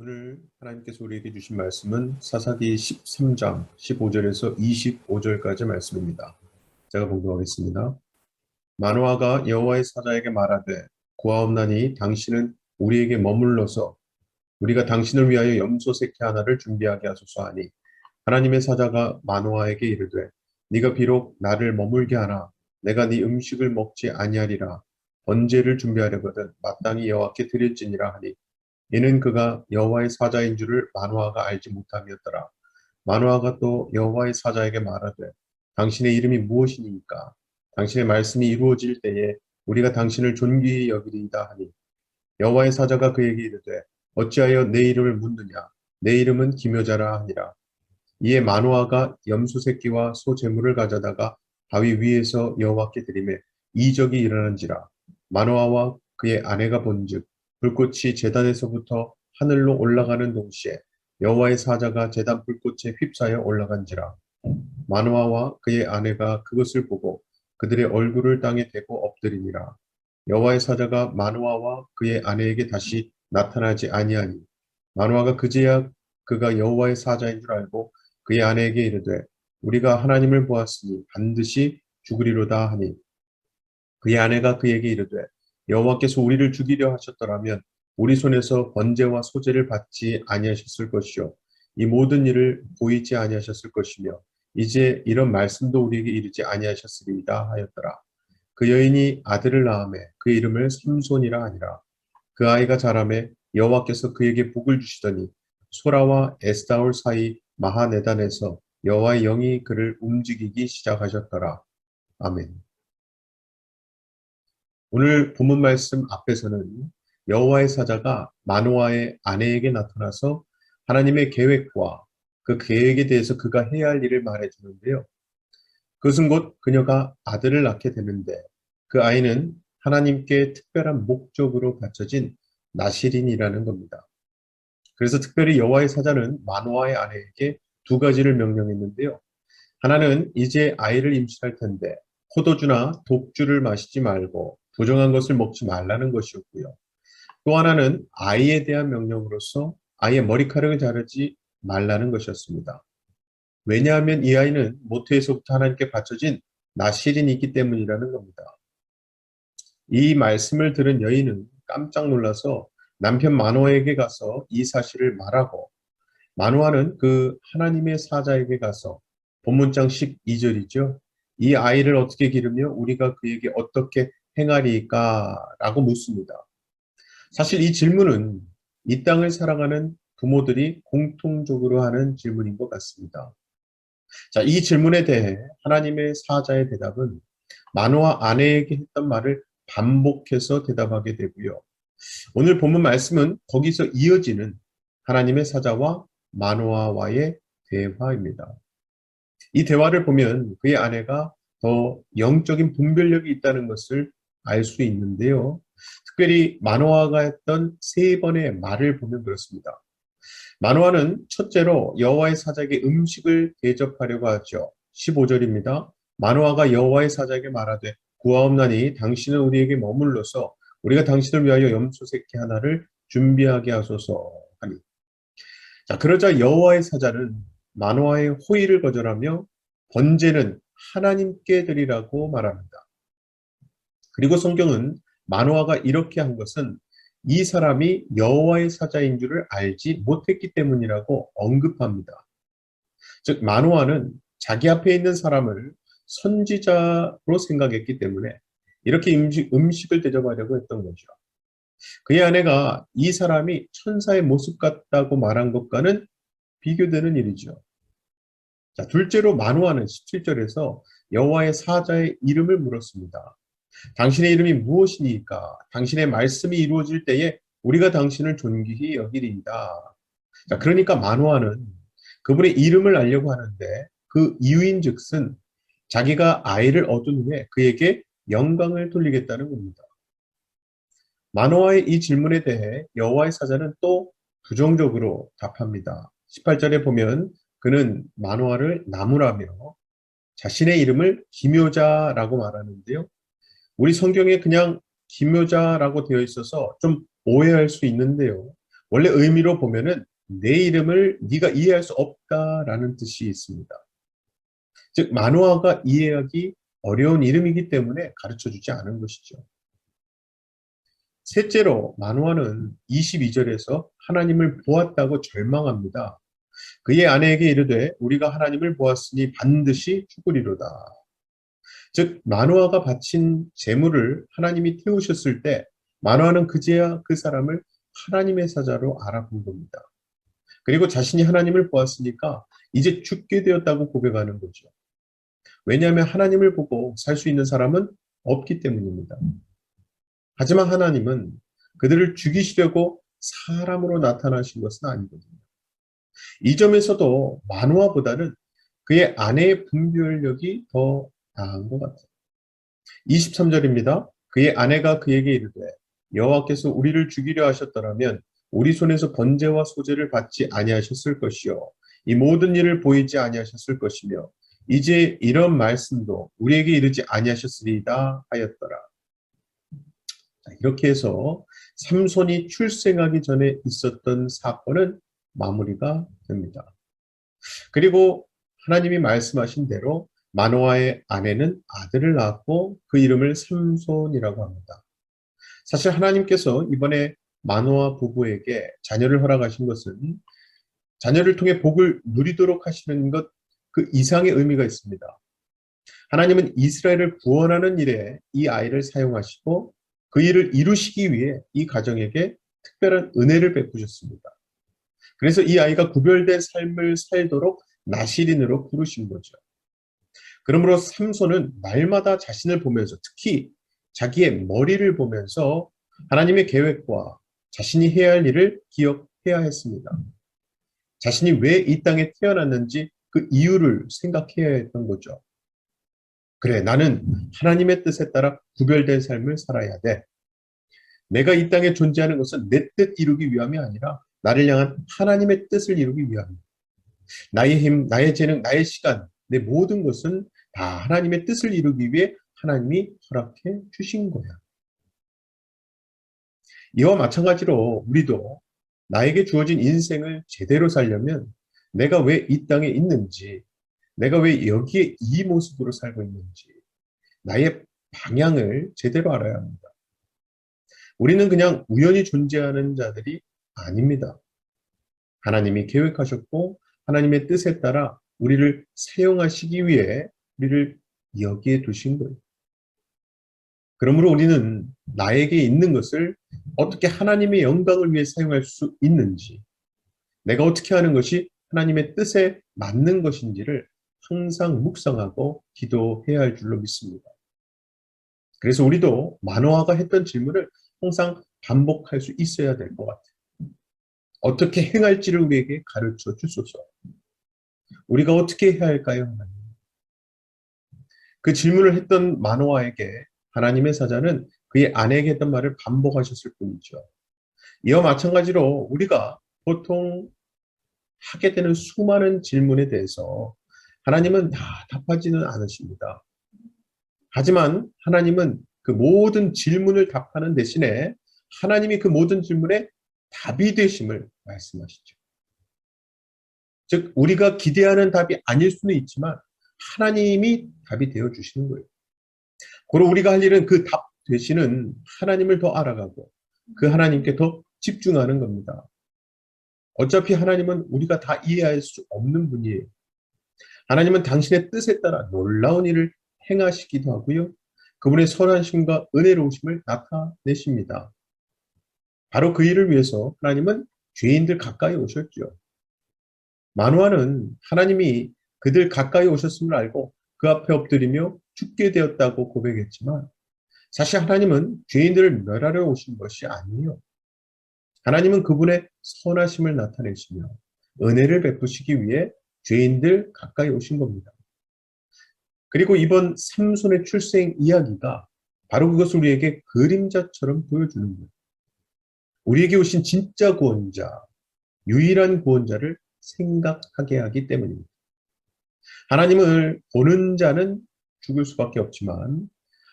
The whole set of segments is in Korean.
오늘 하나님께서 우리에게 주신 말씀은 사사기 13장 15절에서 25절까지 말씀입니다. 제가 봉독하겠습니다. 마노아가 여호와의 사자에게 말하되 고아옵나니 당신은 우리에게 머물러서 우리가 당신을 위하여 염소 새끼 하나를 준비하게 하소서 하니 하나님의 사자가 마노아에게 이르되 네가 비록 나를 머물게 하나 내가 네 음식을 먹지 아니하리라. 번제를 준비하려거든 마땅히 여호와께 드릴지니라 하니 이는 그가 여호와의 사자인 줄을 마노아가 알지 못함이었더라. 마노아가 또 여호와의 사자에게 말하되 당신의 이름이 무엇이니까 당신의 말씀이 이루어질 때에 우리가 당신을 존귀히 여기리이다 하니 여호와의 사자가 그에게 이르되 어찌하여 내 이름을 묻느냐 내 이름은 기묘자라 하니라. 이에 마노아가 염소 새끼와 소 제물을 가져다가 바위 위에서 여호와께 드리매 이적이 일어난지라. 마노아와 그의 아내가 본즉 불꽃이 제단에서부터 하늘로 올라가는 동시에 여호와의 사자가 제단 불꽃에 휩싸여 올라간지라. 마노아와 그의 아내가 그것을 보고 그들의 얼굴을 땅에 대고 엎드리니라. 여호와의 사자가 마노아와 그의 아내에게 다시 나타나지 아니하니 마노아가 그제야 그가 여호와의 사자인 줄 알고 그의 아내에게 이르되 우리가 하나님을 보았으니 반드시 죽으리로다 하니 그의 아내가 그에게 이르되 여호와께서 우리를 죽이려 하셨더라면 우리 손에서 번제와 소제를 받지 아니하셨을 것이요 이 모든 일을 보이지 아니하셨을 것이며 이제 이런 말씀도 우리에게 이르지 아니하셨으리이다 하였더라. 그 여인이 아들을 낳음에 그 이름을 삼손이라 하니라. 그 아이가 자라매 여호와께서 그에게 복을 주시더니 소라와 에스다올 사이 마하네단에서 여호와의 영이 그를 움직이기 시작하셨더라. 아멘. 오늘 본문 말씀 앞에서는 여호와의 사자가 마노아의 아내에게 나타나서 하나님의 계획과 그 계획에 대해서 그가 해야 할 일을 말해주는데요. 그것은 곧 그녀가 아들을 낳게 되는데 그 아이는 하나님께 특별한 목적으로 바쳐진 나실인이라는 겁니다. 그래서 특별히 여호와의 사자는 마노아의 아내에게 두 가지를 명령했는데요. 하나는 이제 아이를 임신할 텐데 포도주나 독주를 마시지 말고 부정한 것을 먹지 말라는 것이었고요. 또 하나는 아이에 대한 명령으로서 아이의 머리카락을 자르지 말라는 것이었습니다. 왜냐하면 이 아이는 모태에서부터 하나님께 바쳐진 나실인이 있기 때문이라는 겁니다. 이 말씀을 들은 여인은 깜짝 놀라서 남편 마노아에게 가서 이 사실을 말하고 마노아는 그 하나님의 사자에게 가서 본문장 12절이죠. 이 아이를 어떻게 기르며 우리가 그에게 어떻게 행하리까? 라고 묻습니다. 사실 이 질문은 이 땅을 살아가는 부모들이 공통적으로 하는 질문인 것 같습니다. 자, 이 질문에 대해 하나님의 사자의 대답은 마노아 아내에게 했던 말을 반복해서 대답하게 되고요. 오늘 본문 말씀은 거기서 이어지는 하나님의 사자와 마노아와의 대화입니다. 이 대화를 보면 그의 아내가 더 영적인 분별력이 있다는 것을 알 수 있는데요. 특별히 마노아가 했던 세 번의 말을 보면 그렇습니다. 마노아는 첫째로 여호와의 사자에게 음식을 대접하려고 하죠. 15절입니다. 마노아가 여호와의 사자에게 말하되 구하옵나니 당신은 우리에게 머물러서 우리가 당신을 위하여 염소 새끼 하나를 준비하게 하소서 하니. 자, 그러자 여호와의 사자는 마노아의 호의를 거절하며 번제는 하나님께 드리라고 말합니다. 그리고 성경은 마노아가 이렇게 한 것은 이 사람이 여호와의 사자인 줄을 알지 못했기 때문이라고 언급합니다. 즉 마노아는 자기 앞에 있는 사람을 선지자로 생각했기 때문에 이렇게 음식을 대접하려고 했던 거죠. 그의 아내가 이 사람이 천사의 모습 같다고 말한 것과는 비교되는 일이죠. 자, 둘째로 마노아는 17절에서 여호와의 사자의 이름을 물었습니다. 당신의 이름이 무엇이니까? 당신의 말씀이 이루어질 때에 우리가 당신을 존귀히 여기리이다. 자, 그러니까 마노아는 그분의 이름을 알려고 하는데 그 이유인즉슨 자기가 아이를 얻은 후에 그에게 영광을 돌리겠다는 겁니다. 마노아의 이 질문에 대해 여호와의 사자는 또 부정적으로 답합니다. 18절에 보면 그는 마노아를 나무라며 자신의 이름을 기묘자라고 말하는데요. 우리 성경에 그냥 기묘자라고 되어 있어서 좀 오해할 수 있는데요. 원래 의미로 보면은 내 이름을 네가 이해할 수 없다라는 뜻이 있습니다. 즉 마노아가 이해하기 어려운 이름이기 때문에 가르쳐주지 않은 것이죠. 셋째로 마노아는 22절에서 하나님을 보았다고 절망합니다. 그의 아내에게 이르되 우리가 하나님을 보았으니 반드시 죽으리로다. 즉 마노아가 바친 제물을 하나님이 태우셨을 때 마노아는 그제야 그 사람을 하나님의 사자로 알아본 겁니다. 그리고 자신이 하나님을 보았으니까 이제 죽게 되었다고 고백하는 거죠. 왜냐하면 하나님을 보고 살 수 있는 사람은 없기 때문입니다. 하지만 하나님은 그들을 죽이시려고 사람으로 나타나신 것은 아니거든요. 이 점에서도 마노아보다는 그의 아내의 분별력이 더 나은 것 같아요. 23절입니다. 그의 아내가 그에게 이르되 여호와께서 우리를 죽이려 하셨더라면 우리 손에서 번제와 소제를 받지 아니하셨을 것이요 이 모든 일을 보이지 아니하셨을 것이며 이제 이런 말씀도 우리에게 이르지 아니하셨으리이다 하였더라. 이렇게 해서 삼손이 출생하기 전에 있었던 사건은 마무리가 됩니다. 그리고 하나님이 말씀하신 대로 마노아의 아내는 아들을 낳았고 그 이름을 삼손이라고 합니다. 사실 하나님께서 이번에 마노아 부부에게 자녀를 허락하신 것은 자녀를 통해 복을 누리도록 하시는 것 그 이상의 의미가 있습니다. 하나님은 이스라엘을 구원하는 일에 이 아이를 사용하시고 그 일을 이루시기 위해 이 가정에게 특별한 은혜를 베푸셨습니다. 그래서 이 아이가 구별된 삶을 살도록 나시린으로 부르신 거죠. 그러므로 삼손은 날마다 자신을 보면서 특히 자기의 머리를 보면서 하나님의 계획과 자신이 해야 할 일을 기억해야 했습니다. 자신이 왜 이 땅에 태어났는지 그 이유를 생각해야 했던 거죠. 그래, 나는 하나님의 뜻에 따라 구별된 삶을 살아야 돼. 내가 이 땅에 존재하는 것은 내 뜻 이루기 위함이 아니라 나를 향한 하나님의 뜻을 이루기 위함이다. 나의 힘, 나의 재능, 나의 시간, 내 모든 것은 다 하나님의 뜻을 이루기 위해 하나님이 허락해 주신 거야. 이와 마찬가지로 우리도 나에게 주어진 인생을 제대로 살려면 내가 왜 이 땅에 있는지, 내가 왜 여기에 이 모습으로 살고 있는지, 나의 방향을 제대로 알아야 합니다. 우리는 그냥 우연히 존재하는 자들이 아닙니다. 하나님이 계획하셨고 하나님의 뜻에 따라 우리를 사용하시기 위해 우리를 여기에 두신 거예요. 그러므로 우리는 나에게 있는 것을 어떻게 하나님의 영광을 위해 사용할 수 있는지, 내가 어떻게 하는 것이 하나님의 뜻에 맞는 것인지를 항상 묵상하고 기도해야 할 줄로 믿습니다. 그래서 우리도 마노아가 했던 질문을 항상 반복할 수 있어야 될 것 같아요. 어떻게 행할지를 우리에게 가르쳐 주소서. 우리가 어떻게 해야 할까요, 하나님? 그 질문을 했던 마노아에게 하나님의 사자는 그의 아내에게 했던 말을 반복하셨을 뿐이죠. 이와 마찬가지로 우리가 보통 하게 되는 수많은 질문에 대해서 하나님은 다 답하지는 않으십니다. 하지만 하나님은 그 모든 질문을 답하는 대신에 하나님이 그 모든 질문에 답이 되심을 말씀하시죠. 즉 우리가 기대하는 답이 아닐 수는 있지만 하나님이 답이 되어 주시는 거예요. 그리고 우리가 할 일은 그 답 되시는 하나님을 더 알아가고 그 하나님께 더 집중하는 겁니다. 어차피 하나님은 우리가 다 이해할 수 없는 분이에요. 하나님은 당신의 뜻에 따라 놀라운 일을 행하시기도 하고요. 그분의 선하심과 은혜로우심을 나타내십니다. 바로 그 일을 위해서 하나님은 죄인들 가까이 오셨죠. 마노아는 하나님이 그들 가까이 오셨음을 알고 그 앞에 엎드리며 죽게 되었다고 고백했지만 사실 하나님은 죄인들을 멸하려 오신 것이 아니에요. 하나님은 그분의 선하심을 나타내시며 은혜를 베푸시기 위해 죄인들 가까이 오신 겁니다. 그리고 이번 삼손의 출생 이야기가 바로 그것을 우리에게 그림자처럼 보여주는 거예요. 우리에게 오신 진짜 구원자, 유일한 구원자를 생각하게 하기 때문입니다. 하나님을 보는 자는 죽을 수밖에 없지만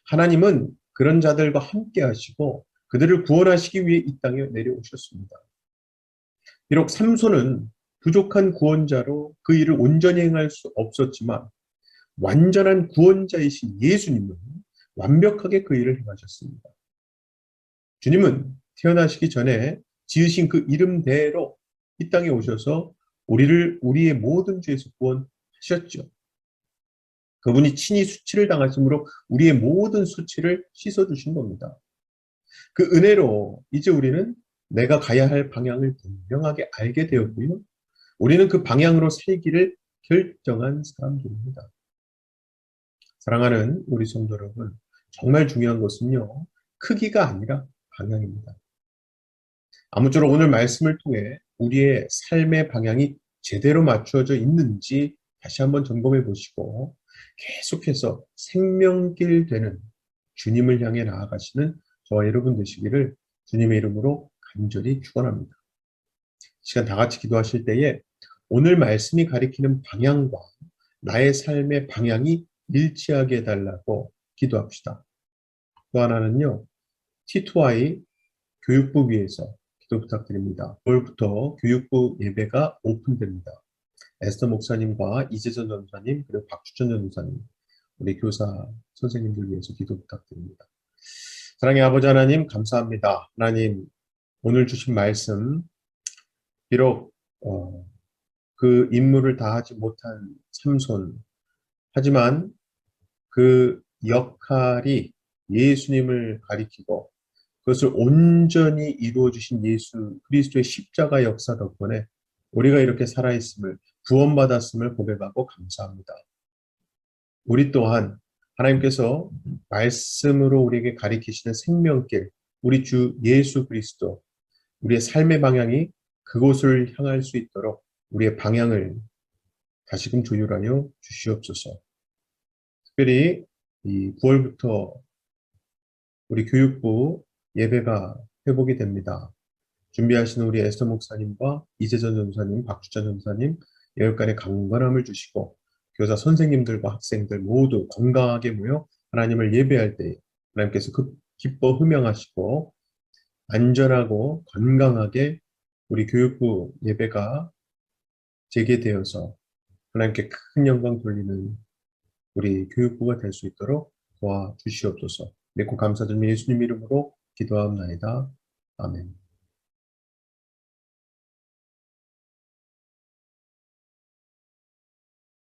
하나님은 그런 자들과 함께 하시고 그들을 구원하시기 위해 이 땅에 내려오셨습니다. 비록 삼손은 부족한 구원자로 그 일을 온전히 행할 수 없었지만 완전한 구원자이신 예수님은 완벽하게 그 일을 행하셨습니다. 주님은 태어나시기 전에 지으신 그 이름대로 이 땅에 오셔서 우리를 우리의 모든 죄에서 구원하셨죠. 그분이 친히 수치를 당하심으로 우리의 모든 수치를 씻어주신 겁니다. 그 은혜로 이제 우리는 내가 가야 할 방향을 분명하게 알게 되었고요. 우리는 그 방향으로 살기를 결정한 사람들입니다. 사랑하는 우리 성도 여러분, 정말 중요한 것은요, 크기가 아니라 방향입니다. 아무쪼록 오늘 말씀을 통해 우리의 삶의 방향이 제대로 맞추어져 있는지 다시 한번 점검해 보시고 계속해서 생명길 되는 주님을 향해 나아가시는 저와 여러분 되시기를 주님의 이름으로 간절히 축원합니다. 시간 다 같이 기도하실 때에 오늘 말씀이 가리키는 방향과 나의 삶의 방향이 일치하게 해달라고 기도합시다. 또 하나는요, T2I 교육부 위에서 기도 부탁드립니다. 오늘부터 교육부 예배가 오픈됩니다. 에스더 목사님과 이재선 전도사님 그리고 박주천 전도사님 우리 교사 선생님들 위해서 기도 부탁드립니다. 사랑의 아버지 하나님 감사합니다. 하나님 오늘 주신 말씀 비록 그 임무를 다하지 못한 삼손 하지만 그 역할이 예수님을 가리키고 그것을 온전히 이루어 주신 예수 그리스도의 십자가 역사 덕분에 우리가 이렇게 살아있음을 구원받았음을 고백하고 감사합니다. 우리 또한 하나님께서 말씀으로 우리에게 가리키시는 생명길 우리 주 예수 그리스도 우리의 삶의 방향이 그곳을 향할 수 있도록 우리의 방향을 다시금 조율하여 주시옵소서. 특별히 이 9월부터 우리 교육부 예배가 회복이 됩니다. 준비하시는 우리 에스더 목사님과 이재전 전사님, 박주찬 전사님, 예열간의 강건함을 주시고 교사 선생님들과 학생들 모두 건강하게 모여 하나님을 예배할 때 하나님께서 기뻐 흠양하시고 안전하고 건강하게 우리 교육부 예배가 재개되어서 하나님께 큰 영광 돌리는 우리 교육부가 될 수 있도록 도와주시옵소서. 맺고 감사드리며 예수님 이름으로 기도하옵나이다. 아멘.